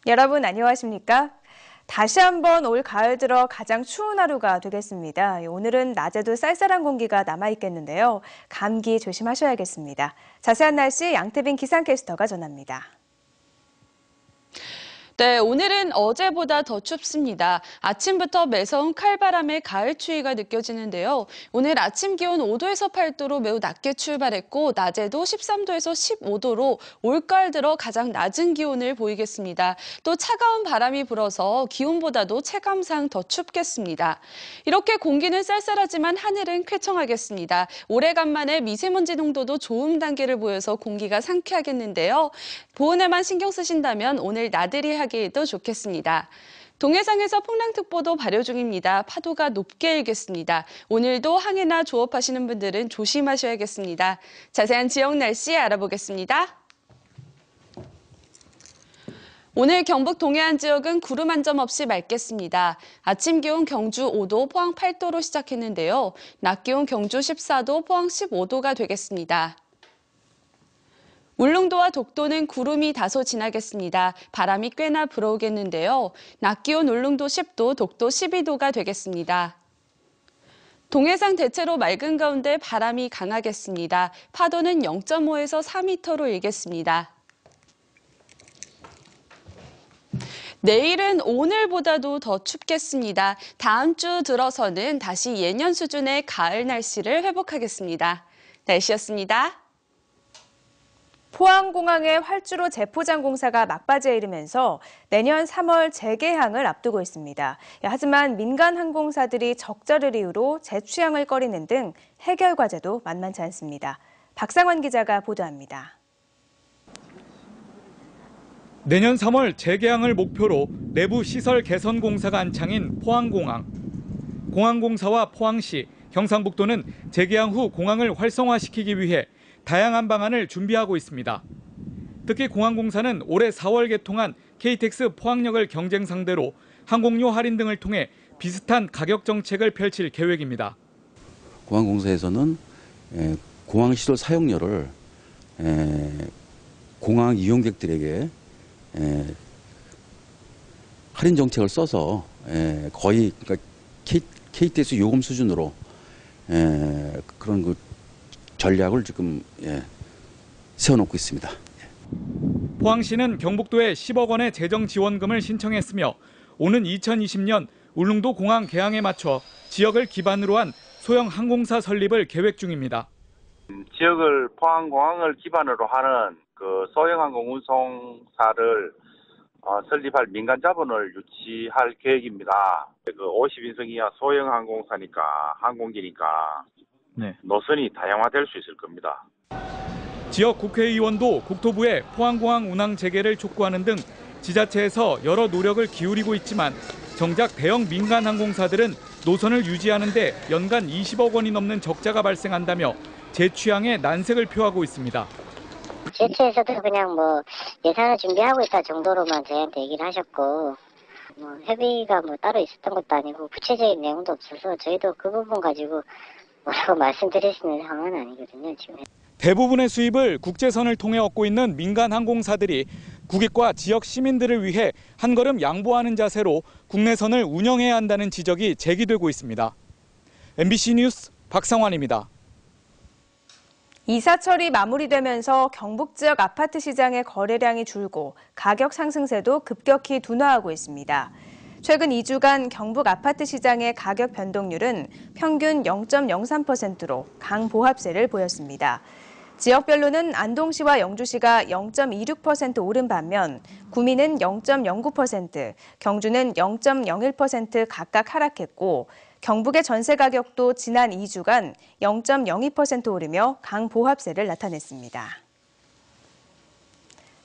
여러분 안녕하십니까? 다시 한번 올 가을 들어 가장 추운 하루가 되겠습니다. 오늘은 낮에도 쌀쌀한 공기가 남아있겠는데요. 감기 조심하셔야겠습니다. 자세한 날씨 양태빈 기상캐스터가 전합니다. 네, 오늘은 어제보다 더 춥습니다. 아침부터 매서운 칼바람에 가을 추위가 느껴지는데요. 오늘 아침 기온 5도에서 8도로 매우 낮게 출발했고 낮에도 13도에서 15도로 올가을 들어 가장 낮은 기온을 보이겠습니다. 또 차가운 바람이 불어서 기온보다도 체감상 더 춥겠습니다. 이렇게 공기는 쌀쌀하지만 하늘은 쾌청하겠습니다. 오래간만에 미세먼지 농도도 좋음 단계를 보여서 공기가 상쾌하겠는데요. 보온에만 신경 쓰신다면 오늘 나들이 하기에도 좋겠습니다. 동해상에서 풍랑특보도 발효 중입니다. 파도가 높게 일겠습니다. 오늘도 항해나 조업하시는 분들은 조심하셔야겠습니다. 자세한 지역 날씨 알아보겠습니다. 오늘 경북 동해안 지역은 구름 한 점 없이 맑겠습니다. 아침 기온 경주 5도, 포항 8도로 시작했는데요. 낮 기온 경주 14도, 포항 15도가 되겠습니다. 울릉도와 독도는 구름이 다소 지나겠습니다. 바람이 꽤나 불어오겠는데요. 낮 기온 울릉도 10도, 독도 12도가 되겠습니다. 동해상 대체로 맑은 가운데 바람이 강하겠습니다. 파도는 0.5에서 4m로 일겠습니다. 내일은 오늘보다도 더 춥겠습니다. 다음 주 들어서는 다시 예년 수준의 가을 날씨를 회복하겠습니다. 날씨였습니다. 포항공항의 활주로 재포장 공사가 막바지에 이르면서 내년 3월 재개항을 앞두고 있습니다. 하지만 민간 항공사들이 적자를 이유로 재취항을 꺼리는 등 해결 과제도 만만치 않습니다. 박상원 기자가 보도합니다. 내년 3월 재개항을 목표로 내부 시설 개선 공사가 한창인 포항공항. 공항공사와 포항시, 경상북도는 재개항 후 공항을 활성화시키기 위해 다양한 방안을 준비하고 있습니다. 특히 공항공사는 올해 4월 개통한 KTX 포항역을 경쟁 상대로 항공료 할인 등을 통해 비슷한 가격 정책을 펼칠 계획입니다. 공항공사에서는 공항 시설 사용료를 공항 이용객들에게 할인 정책을 써서 거의 그러니까 KTX 요금 수준으로 그런 그 전략을 지금 세워놓고 있습니다. 포항시는 경북도에 10억 원의 재정 지원금을 신청했으며 오는 2020년 울릉도 공항 개항에 맞춰 지역을 기반으로 한 소형 항공사 설립을 계획 중입니다. 지역을 포항공항을 기반으로 하는 그 소형 항공 운송사를 설립할 민간 자본을 유치할 계획입니다. 그 50인승 이하 소형 항공사니까 항공기니까 노선이 다양화될 수 있을 겁니다. 지역 국회의원도 국토부에 포항공항 운항 재개를 촉구하는 등 지자체에서 여러 노력을 기울이고 있지만 정작 대형 민간 항공사들은 노선을 유지하는 데 연간 20억 원이 넘는 적자가 발생한다며 재취항에 난색을 표하고 있습니다. 지자체에서도 그냥 예산을 준비하고 있다 정도로만 저희한테 얘기를 하셨고 협의가 따로 있었던 것도 아니고 구체적인 내용도 없어서 저희도 그 부분 가지고 뭐라고 말씀드릴 수 있는 상황은 아니거든요, 지금. 대부분의 수입을 국제선을 통해 얻고 있는 민간 항공사들이 국익과 지역 시민들을 위해 한 걸음 양보하는 자세로 국내선을 운영해야 한다는 지적이 제기되고 있습니다. MBC 뉴스 박상환입니다. 이사철이 마무리되면서 경북 지역 아파트 시장의 거래량이 줄고 가격 상승세도 급격히 둔화하고 있습니다. 최근 2주간 경북 아파트 시장의 가격 변동률은 평균 0.03%로 강보합세를 보였습니다. 지역별로는 안동시와 영주시가 0.26% 오른 반면 구미는 0.09%, 경주는 0.01% 각각 하락했고 경북의 전세 가격도 지난 2주간 0.02% 오르며 강보합세를 나타냈습니다.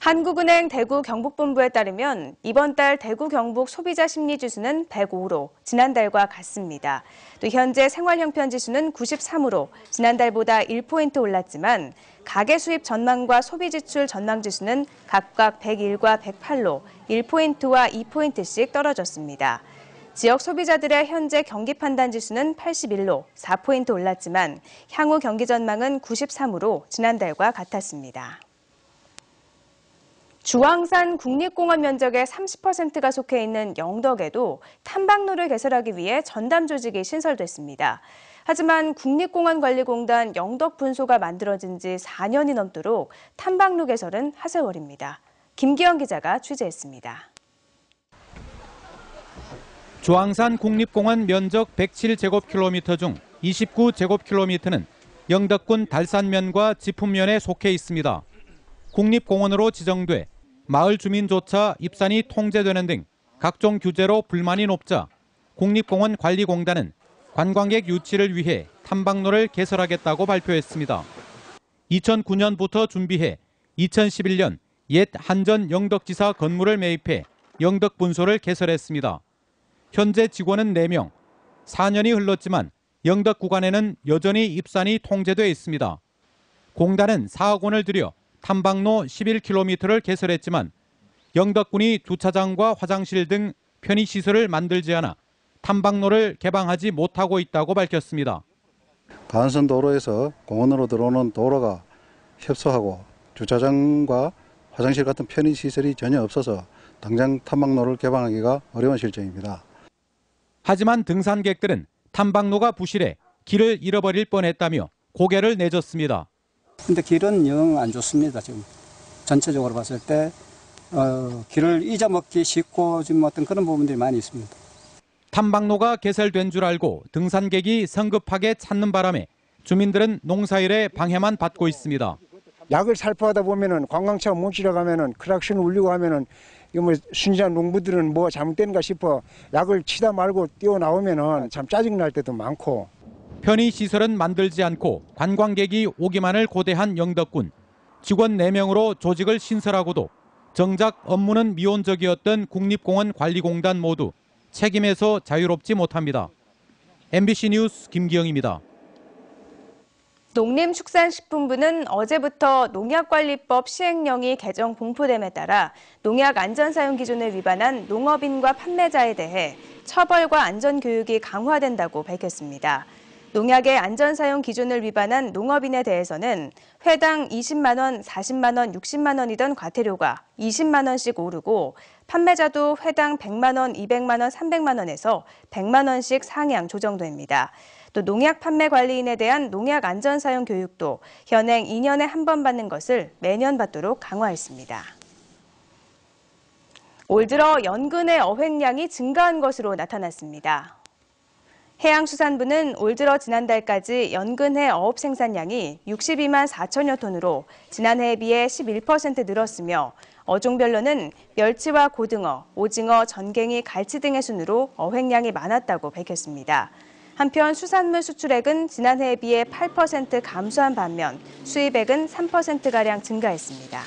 한국은행 대구 경북본부에 따르면 이번 달 대구 경북 소비자 심리지수는 105로 지난달과 같습니다. 또 현재 생활형편지수는 93으로 지난달보다 1포인트 올랐지만 가계 수입 전망과 소비지출 전망지수는 각각 101과 108로 1포인트와 2포인트씩 떨어졌습니다. 지역 소비자들의 현재 경기 판단 지수는 81로 4포인트 올랐지만 향후 경기 전망은 93으로 지난달과 같았습니다. 주황산 국립공원 면적의 30%가 속해 있는 영덕에도 탐방로를 개설하기 위해 전담 조직이 신설됐습니다. 하지만 국립공원관리공단 영덕분소가 만들어진 지 4년이 넘도록 탐방로 개설은 하세월입니다. 김기영 기자가 취재했습니다. 주황산 국립공원 면적 107제곱킬로미터 중 29제곱킬로미터는 영덕군 달산면과 지품면에 속해 있습니다. 국립공원으로 지정돼 마을 주민조차 입산이 통제되는 등 각종 규제로 불만이 높자 국립공원관리공단은 관광객 유치를 위해 탐방로를 개설하겠다고 발표했습니다. 2009년부터 준비해 2011년 옛 한전 영덕지사 건물을 매입해 영덕분소를 개설했습니다. 현재 직원은 4명, 4년이 흘렀지만 영덕 구간에는 여전히 입산이 통제돼 있습니다. 공단은 4억 원을 들여 탐방로 11km를 개설했지만 영덕군이 주차장과 화장실 등 편의시설을 만들지 않아 탐방로를 개방하지 못하고 있다고 밝혔습니다. 가안선 도로에서 공원으로 들어오는 도로가 협소하고 주차장과 화장실 같은 편의시설이 전혀 없어서 당장 탐방로를 개방하기가 어려운 실정입니다. 하지만 등산객들은 탐방로가 부실해 길을 잃어버릴 뻔했다며 고개를 내줬습니다. 근데 길은 영 안 좋습니다. 지금 전체적으로 봤을 때 길을 잊어먹기 쉽고 지금 어떤 그런 부분들이 많이 있습니다. 탐방로가 개설된 줄 알고 등산객이 성급하게 찾는 바람에 주민들은 농사일에 방해만 받고 있습니다. 약을 살포하다 보면은 관광차 뭉치러 가면은 크락션 울리고 하면은 이거 뭐 순진한 농부들은 뭐 잘못된가 싶어 약을 치다 말고 뛰어나오면은 참 짜증날 때도 많고. 편의시설은 만들지 않고 관광객이 오기만을 고대한 영덕군. 직원 4명으로 조직을 신설하고도 정작 업무는 미온적이었던 국립공원관리공단 모두 책임에서 자유롭지 못합니다. MBC 뉴스 김기영입니다. 농림축산식품부는 어제부터 농약관리법 시행령이 개정 공포됨에 따라 농약 안전사용 기준을 위반한 농업인과 판매자에 대해 처벌과 안전교육이 강화된다고 밝혔습니다. 농약의 안전사용 기준을 위반한 농업인에 대해서는 회당 20만 원, 40만 원, 60만 원이던 과태료가 20만 원씩 오르고 판매자도 회당 100만 원, 200만 원, 300만 원에서 100만 원씩 상향 조정됩니다. 또 농약 판매 관리인에 대한 농약 안전 사용 교육도 현행 2년에 한 번 받는 것을 매년 받도록 강화했습니다. 올 들어 연근의 어획량이 증가한 것으로 나타났습니다. 해양수산부는 올 들어 지난달까지 연근해 어업 생산량이 62만 4천여 톤으로 지난해에 비해 11% 늘었으며 어종별로는 멸치와 고등어, 오징어, 전갱이, 갈치 등의 순으로 어획량이 많았다고 밝혔습니다. 한편 수산물 수출액은 지난해에 비해 8% 감소한 반면 수입액은 3%가량 증가했습니다.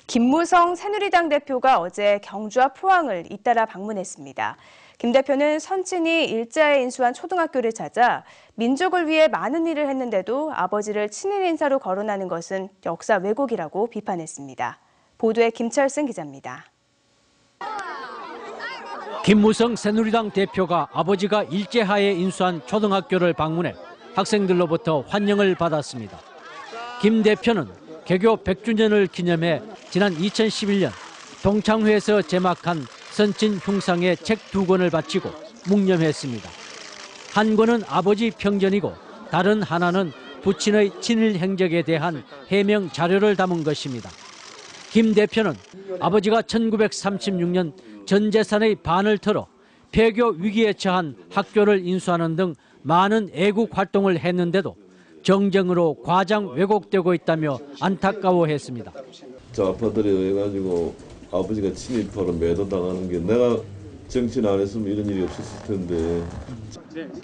김무성 새누리당 대표가 어제 경주와 포항을 잇따라 방문했습니다. 김 대표는 선친이 일제에 인수한 초등학교를 찾아 민족을 위해 많은 일을 했는데도 아버지를 친일 인사로 거론하는 것은 역사 왜곡이라고 비판했습니다. 보도에 김철승 기자입니다. 김무성 새누리당 대표가 아버지가 일제하에 인수한 초등학교를 방문해 학생들로부터 환영을 받았습니다. 김 대표는 개교 100주년을 기념해 지난 2011년 동창회에서 제막한 선친 흉상에 책 2권을 바치고 묵념했습니다. 한 권은 아버지 평전이고 다른 하나는 부친의 친일 행적에 대한 해명 자료를 담은 것입니다. 김 대표는 아버지가 1936년 전 재산의 반을 털어 폐교 위기에 처한 학교를 인수하는 등 많은 애국 활동을 했는데도 정쟁으로 과장 왜곡되고 있다며 안타까워했습니다. 저 아빠들에 의해 가지고 아버지가 친일파로 매도당하는 게 내가 정치를 안 했으면 이런 일이 없었을 텐데.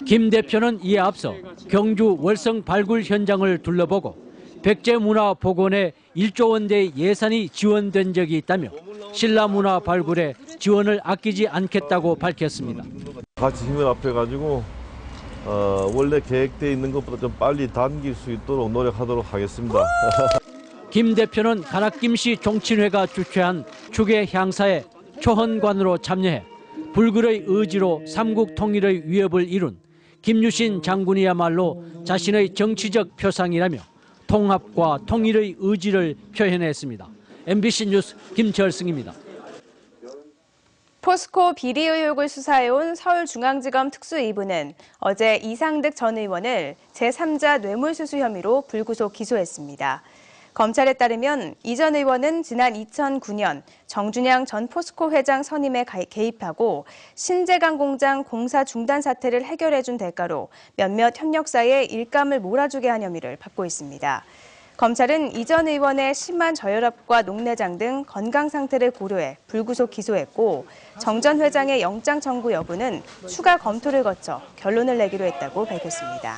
김 대표는 이에 앞서 경주 월성 발굴 현장을 둘러보고 백제문화복원에 1조 원대 예산이 지원된 적이 있다며 신라문화 발굴에 지원을 아끼지 않겠다고 밝혔습니다. 같이 힘을 합해가지고 원래 계획되어 있는 것보다 좀 빨리 당길 수 있도록 노력하도록 하겠습니다. 김 대표는 가락김씨 종친회가 주최한 추계 향사에 초헌관으로 참여해 불굴의 의지로 삼국 통일의 위협을 이룬 김유신 장군이야말로 자신의 정치적 표상이라며 통합과 통일의 의지를 표현했습니다. MBC 뉴스 김철승입니다. 포스코 비리 의혹을 수사해온 서울중앙지검 특수 2부는 어제 이상득 전 의원을 제3자 뇌물수수 혐의로 불구속 기소했습니다. 검찰에 따르면 이 전 의원은 지난 2009년 정준양 전 포스코 회장 선임에 개입하고 신재강 공장 공사 중단 사태를 해결해준 대가로 몇몇 협력사에 일감을 몰아주게 한 혐의를 받고 있습니다. 검찰은 이 전 의원의 심한 저혈압과 녹내장 등 건강 상태를 고려해 불구속 기소했고 정 전 회장의 영장 청구 여부는 추가 검토를 거쳐 결론을 내기로 했다고 밝혔습니다.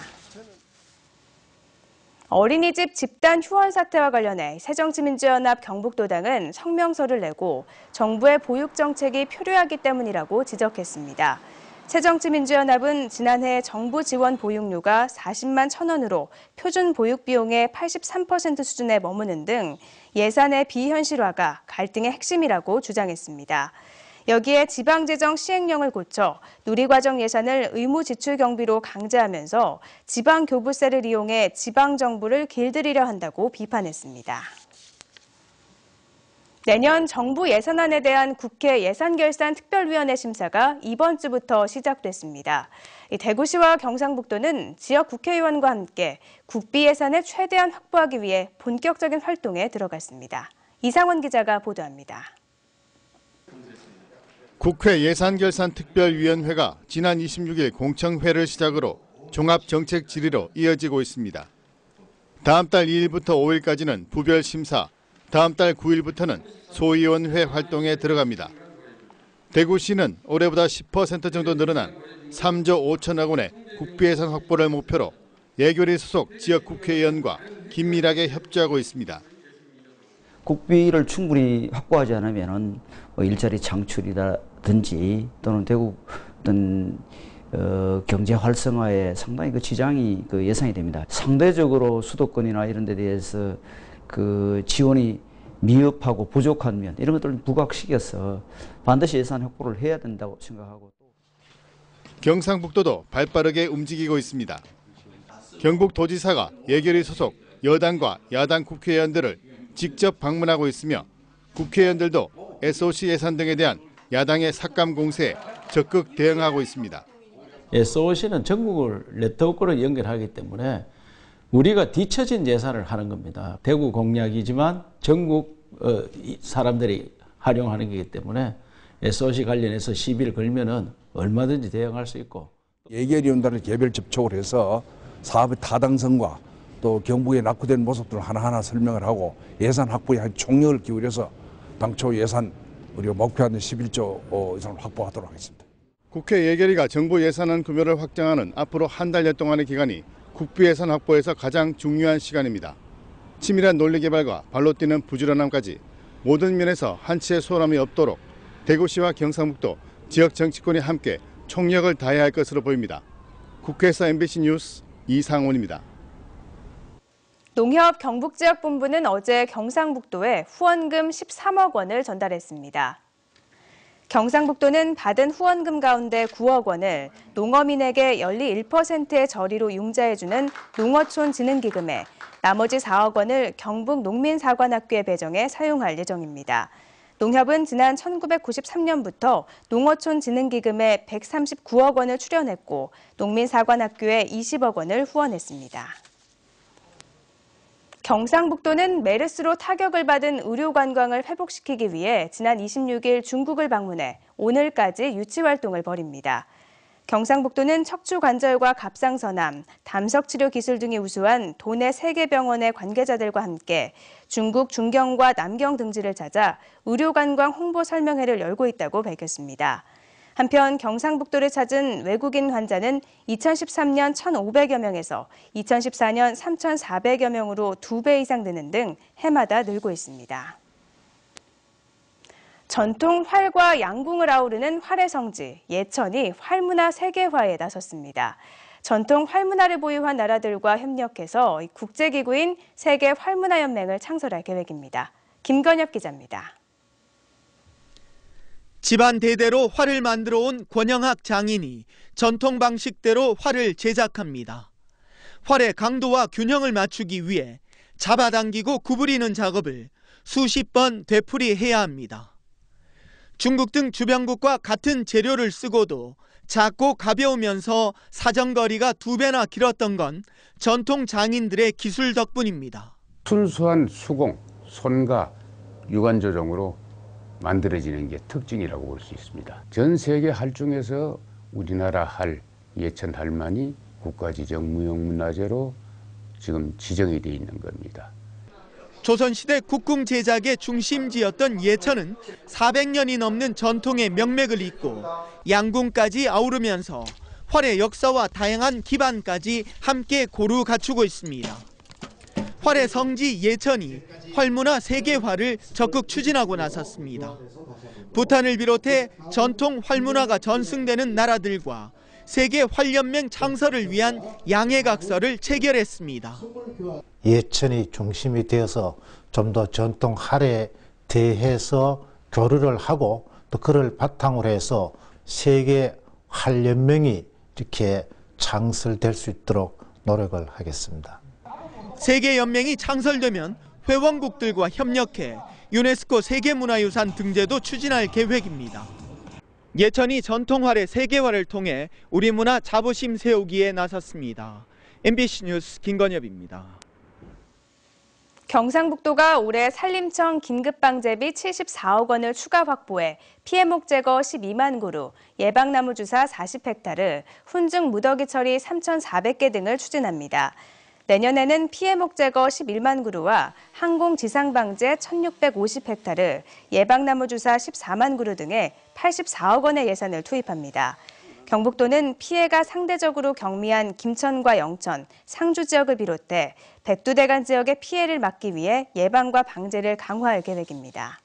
어린이집 집단 휴원 사태와 관련해 새정치민주연합 경북도당은 성명서를 내고 정부의 보육 정책이 표류하기 때문이라고 지적했습니다. 새정치민주연합은 지난해 정부 지원 보육료가 40만 1,000원으로 표준 보육 비용의 83% 수준에 머무는 등 예산의 비현실화가 갈등의 핵심이라고 주장했습니다. 여기에 지방재정 시행령을 고쳐 누리과정 예산을 의무 지출 경비로 강제하면서 지방교부세를 이용해 지방정부를 길들이려 한다고 비판했습니다. 내년 정부 예산안에 대한 국회 예산결산특별위원회 심사가 이번 주부터 시작됐습니다. 대구시와 경상북도는 지역 국회의원과 함께 국비 예산을 최대한 확보하기 위해 본격적인 활동에 들어갔습니다. 이상원 기자가 보도합니다. 국회 예산결산특별위원회가 지난 26일 공청회를 시작으로 종합정책 질의로 이어지고 있습니다. 다음 달 2일부터 5일까지는 부별 심사, 다음 달 9일부터는 소위원회 활동에 들어갑니다. 대구시는 올해보다 10% 정도 늘어난 3조 5천억 원의 국비예산 확보를 목표로 예결위 소속 지역 국회의원과 긴밀하게 협조하고 있습니다. 국비를 충분히 확보하지 않으면 일자리 창출이라든지 또는 대구 어떤 경제 활성화에 상당히 지장이 예상이 됩니다. 상대적으로 수도권이나 이런 데 대해서 지원이 미흡하고 부족한 면 이런 것들을 부각시켜서 반드시 예산 확보를 해야 된다고 생각하고. 경상북도도 발빠르게 움직이고 있습니다. 경북도지사가 예결위 소속 여당과 야당 국회의원들을 직접 방문하고 있으며 국회의원들도 SOC 예산 등에 대한 야당의 삭감 공세에 적극 대응하고 있습니다. SOC는 전국을 네트워크로 연결하기 때문에 우리가 뒤처진 예산을 하는 겁니다. 대구 공약이지만 전국 사람들이 활용하는 거기 때문에 SOC 관련해서 시비를 걸면은 얼마든지 대응할 수 있고. 예결위원들을 개별 접촉을 해서 사업의 타당성과 또 경북에 낙후된 모습들을 하나하나 설명을 하고 예산 확보에 총력을 기울여서 당초 예산 우리가 목표하는 11조 이상을 확보하도록 하겠습니다. 국회 예결위가 정부 예산안 규모를 확정하는 앞으로 한 달여 동안의 기간이 국비 예산 확보에서 가장 중요한 시간입니다. 치밀한 논리 개발과 발로 뛰는 부지런함까지 모든 면에서 한치의 소홀함이 없도록 대구시와 경상북도 지역 정치권이 함께 총력을 다해야 할 것으로 보입니다. 국회에서 MBC 뉴스 이상원입니다. 농협 경북지역본부는 어제 경상북도에 후원금 13억 원을 전달했습니다. 경상북도는 받은 후원금 가운데 9억 원을 농어민에게 연리 1%의 저리로 융자해주는 농어촌진흥기금에 나머지 4억 원을 경북농민사관학교에 배정해 사용할 예정입니다. 농협은 지난 1993년부터 농어촌진흥기금에 139억 원을 출연했고 농민사관학교에 20억 원을 후원했습니다. 경상북도는 메르스로 타격을 받은 의료관광을 회복시키기 위해 지난 26일 중국을 방문해 오늘까지 유치활동을 벌입니다. 경상북도는 척추관절과 갑상선암, 담석치료 기술 등이 우수한 도내 3개 병원의 관계자들과 함께 중국 중경과 남경 등지를 찾아 의료관광 홍보 설명회를 열고 있다고 밝혔습니다. 한편 경상북도를 찾은 외국인 환자는 2013년 1,500여 명에서 2014년 3,400여 명으로 2배 이상 느는 등 해마다 늘고 있습니다. 전통 활과 양궁을 아우르는 활의 성지, 예천이 활문화 세계화에 나섰습니다. 전통 활문화를 보유한 나라들과 협력해서 국제기구인 세계활문화연맹을 창설할 계획입니다. 김건엽 기자입니다. 집안 대대로 활을 만들어온 권영학 장인이 전통 방식대로 활을 제작합니다. 활의 강도와 균형을 맞추기 위해 잡아당기고 구부리는 작업을 수십 번 되풀이해야 합니다. 중국 등 주변국과 같은 재료를 쓰고도 작고 가벼우면서 사정거리가 2배나 길었던 건 전통 장인들의 기술 덕분입니다. 순수한 수공, 손과 유관 조정으로 만들어지는 게 특징이라고 볼 수 있습니다. 전 세계 할 중에서 우리나라 할, 예천 할만이 국가지정 무형문화재로 지금 지정이 돼 있는 겁니다. 조선시대 국궁 제작의 중심지였던 예천은 400년이 넘는 전통의 명맥을 잇고 양궁까지 아우르면서 활의 역사와 다양한 기반까지 함께 고루 갖추고 있습니다. 활의 성지 예천이 활문화 세계화를 적극 추진하고 나섰습니다. 부탄을 비롯해 전통 활문화가 전승되는 나라들과 세계 활연맹 창설을 위한 양해각서를 체결했습니다. 예천이 중심이 되어서 좀 더 전통 활에 대해서 교류를 하고 또 그를 바탕으로 해서 세계 활연맹이 이렇게 창설될 수 있도록 노력을 하겠습니다. 세계연맹이 창설되면 회원국들과 협력해 유네스코 세계문화유산 등재도 추진할 계획입니다. 예천이 전통활의 세계화를 통해 우리 문화 자부심 세우기에 나섰습니다. MBC 뉴스 김건엽입니다. 경상북도가 올해 산림청 긴급방제비 74억 원을 추가 확보해 피해목 제거 12만 그루, 예방나무 주사 40헥타르, 훈증 무더기 처리 3,400개 등을 추진합니다. 내년에는 피해목 제거 11만 그루와 항공 지상 방제 1,650헥타르, 예방나무 주사 14만 그루 등에 84억 원의 예산을 투입합니다. 경북도는 피해가 상대적으로 경미한 김천과 영천, 상주 지역을 비롯해 백두대간 지역의 피해를 막기 위해 예방과 방제를 강화할 계획입니다.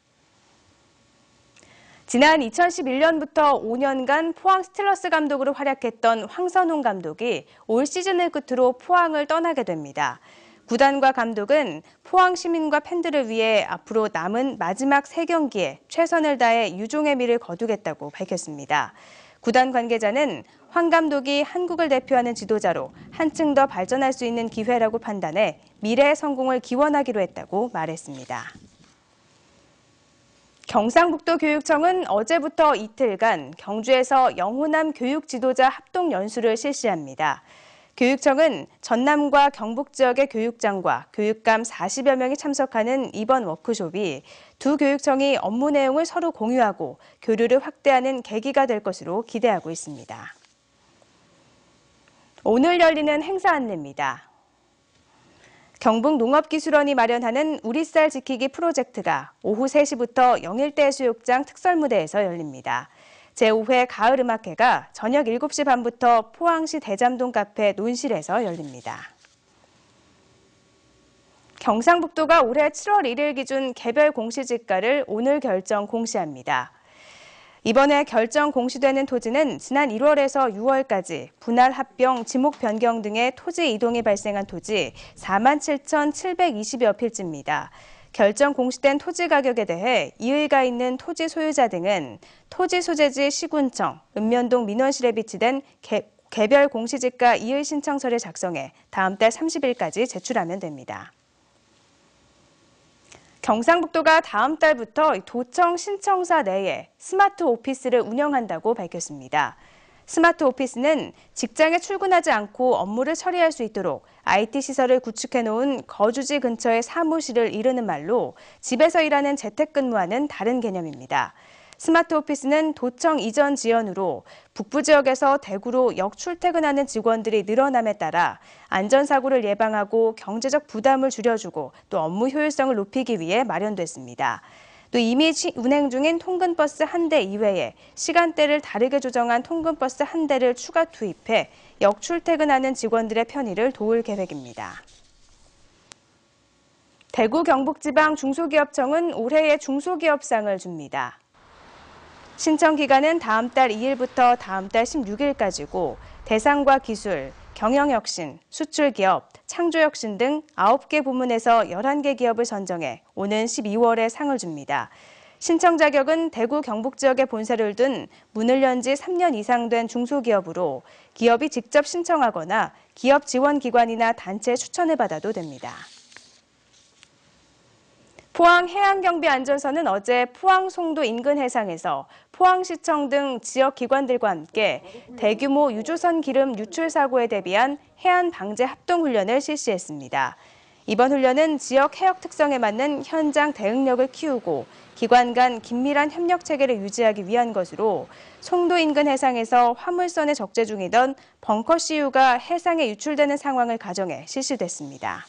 지난 2011년부터 5년간 포항 스틸러스 감독으로 활약했던 황선홍 감독이 올 시즌을 끝으로 포항을 떠나게 됩니다. 구단과 감독은 포항 시민과 팬들을 위해 앞으로 남은 마지막 3경기에 최선을 다해 유종의 미를 거두겠다고 밝혔습니다. 구단 관계자는 황 감독이 한국을 대표하는 지도자로 한층 더 발전할 수 있는 기회라고 판단해 미래의 성공을 기원하기로 했다고 말했습니다. 경상북도 교육청은 어제부터 이틀간 경주에서 영호남 교육 지도자 합동 연수를 실시합니다. 교육청은 전남과 경북 지역의 교육장과 교육감 40여 명이 참석하는 이번 워크숍이 두 교육청이 업무 내용을 서로 공유하고 교류를 확대하는 계기가 될 것으로 기대하고 있습니다. 오늘 열리는 행사 안내입니다. 경북농업기술원이 마련하는 우리 쌀 지키기 프로젝트가 오후 3시부터 영일대 해수욕장 특설무대에서 열립니다. 제5회 가을음악회가 저녁 7시 반부터 포항시 대잠동 카페 논실에서 열립니다. 경상북도가 올해 7월 1일 기준 개별 공시지가를 오늘 결정 공시합니다. 이번에 결정 공시되는 토지는 지난 1월에서 6월까지 분할 합병, 지목 변경 등의 토지 이동이 발생한 토지 47,720여 필지입니다. 결정 공시된 토지 가격에 대해 이의가 있는 토지 소유자 등은 토지 소재지 시군청, 읍면동 민원실에 비치된 개별 공시지가 이의 신청서를 작성해 다음 달 30일까지 제출하면 됩니다. 경상북도가 다음 달부터 도청 신청사 내에 스마트 오피스를 운영한다고 밝혔습니다. 스마트 오피스는 직장에 출근하지 않고 업무를 처리할 수 있도록 IT 시설을 구축해 놓은 거주지 근처의 사무실을 이르는 말로 집에서 일하는 재택근무와는 다른 개념입니다. 스마트 오피스는 도청 이전 지연으로 북부 지역에서 대구로 역출퇴근하는 직원들이 늘어남에 따라 안전사고를 예방하고 경제적 부담을 줄여주고 또 업무 효율성을 높이기 위해 마련됐습니다. 또 이미 운행 중인 통근버스 1대 이외에 시간대를 다르게 조정한 통근버스 1대를 추가 투입해 역출퇴근하는 직원들의 편의를 도울 계획입니다. 대구 경북지방 중소기업청은 올해의 중소기업상을 줍니다. 신청 기간은 다음 달 2일부터 다음 달 16일까지고 대상과 기술, 경영혁신, 수출기업, 창조혁신 등 9개 부문에서 11개 기업을 선정해 오는 12월에 상을 줍니다. 신청 자격은 대구 경북 지역에 본사를 둔 문을 연 지 3년 이상 된 중소기업으로 기업이 직접 신청하거나 기업 지원기관이나 단체 추천을 받아도 됩니다. 포항 해양경비안전선은 어제 포항 송도 인근 해상에서 포항시청 등 지역 기관들과 함께 대규모 유조선 기름 유출 사고에 대비한 해안 방제 합동훈련을 실시했습니다. 이번 훈련은 지역 해역 특성에 맞는 현장 대응력을 키우고 기관 간 긴밀한 협력 체계를 유지하기 위한 것으로 송도 인근 해상에서 화물선에 적재 중이던 벙커 CU가 해상에 유출되는 상황을 가정해 실시됐습니다.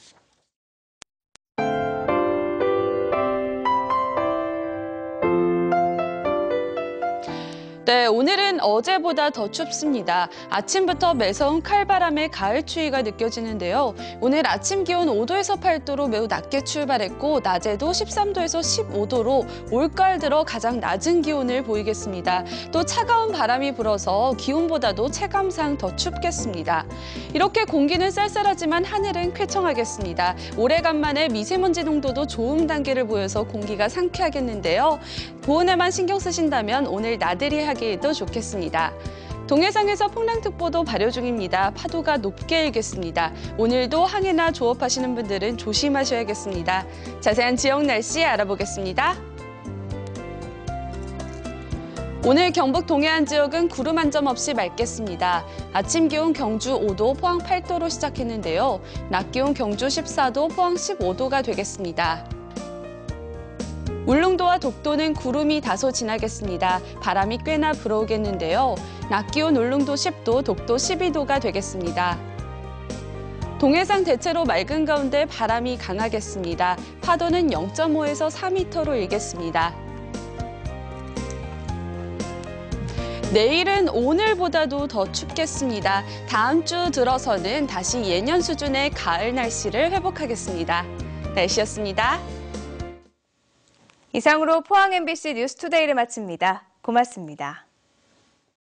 네, 오늘은 어제보다 더 춥습니다. 아침부터 매서운 칼바람에 가을 추위가 느껴지는데요. 오늘 아침 기온 5도에서 8도로 매우 낮게 출발했고 낮에도 13도에서 15도로 올가을 들어 가장 낮은 기온을 보이겠습니다. 또 차가운 바람이 불어서 기온보다도 체감상 더 춥겠습니다. 이렇게 공기는 쌀쌀하지만 하늘은 쾌청하겠습니다. 오래간만에 미세먼지 농도도 좋음 단계를 보여서 공기가 상쾌하겠는데요. 보온에만 신경 쓰신다면 오늘 나들이 하기도 좋겠습니다. 동해상에서 풍랑특보도 발효 중입니다. 파도가 높게 일겠습니다. 오늘도 항해나 조업하시는 분들은 조심하셔야겠습니다. 자세한 지역 날씨 알아보겠습니다. 오늘 경북 동해안 지역은 구름 한 점 없이 맑겠습니다. 아침 기온 경주 5도, 포항 8도로 시작했는데요. 낮 기온 경주 14도, 포항 15도가 되겠습니다. 울릉도와 독도는 구름이 다소 지나겠습니다. 바람이 꽤나 불어오겠는데요. 낮 기온 울릉도 10도, 독도 12도가 되겠습니다. 동해상 대체로 맑은 가운데 바람이 강하겠습니다. 파도는 0.5에서 4m로 일겠습니다. 내일은 오늘보다도 더 춥겠습니다. 다음 주 들어서는 다시 예년 수준의 가을 날씨를 회복하겠습니다. 날씨였습니다. 이상으로 포항 MBC 뉴스투데이를 마칩니다. 고맙습니다.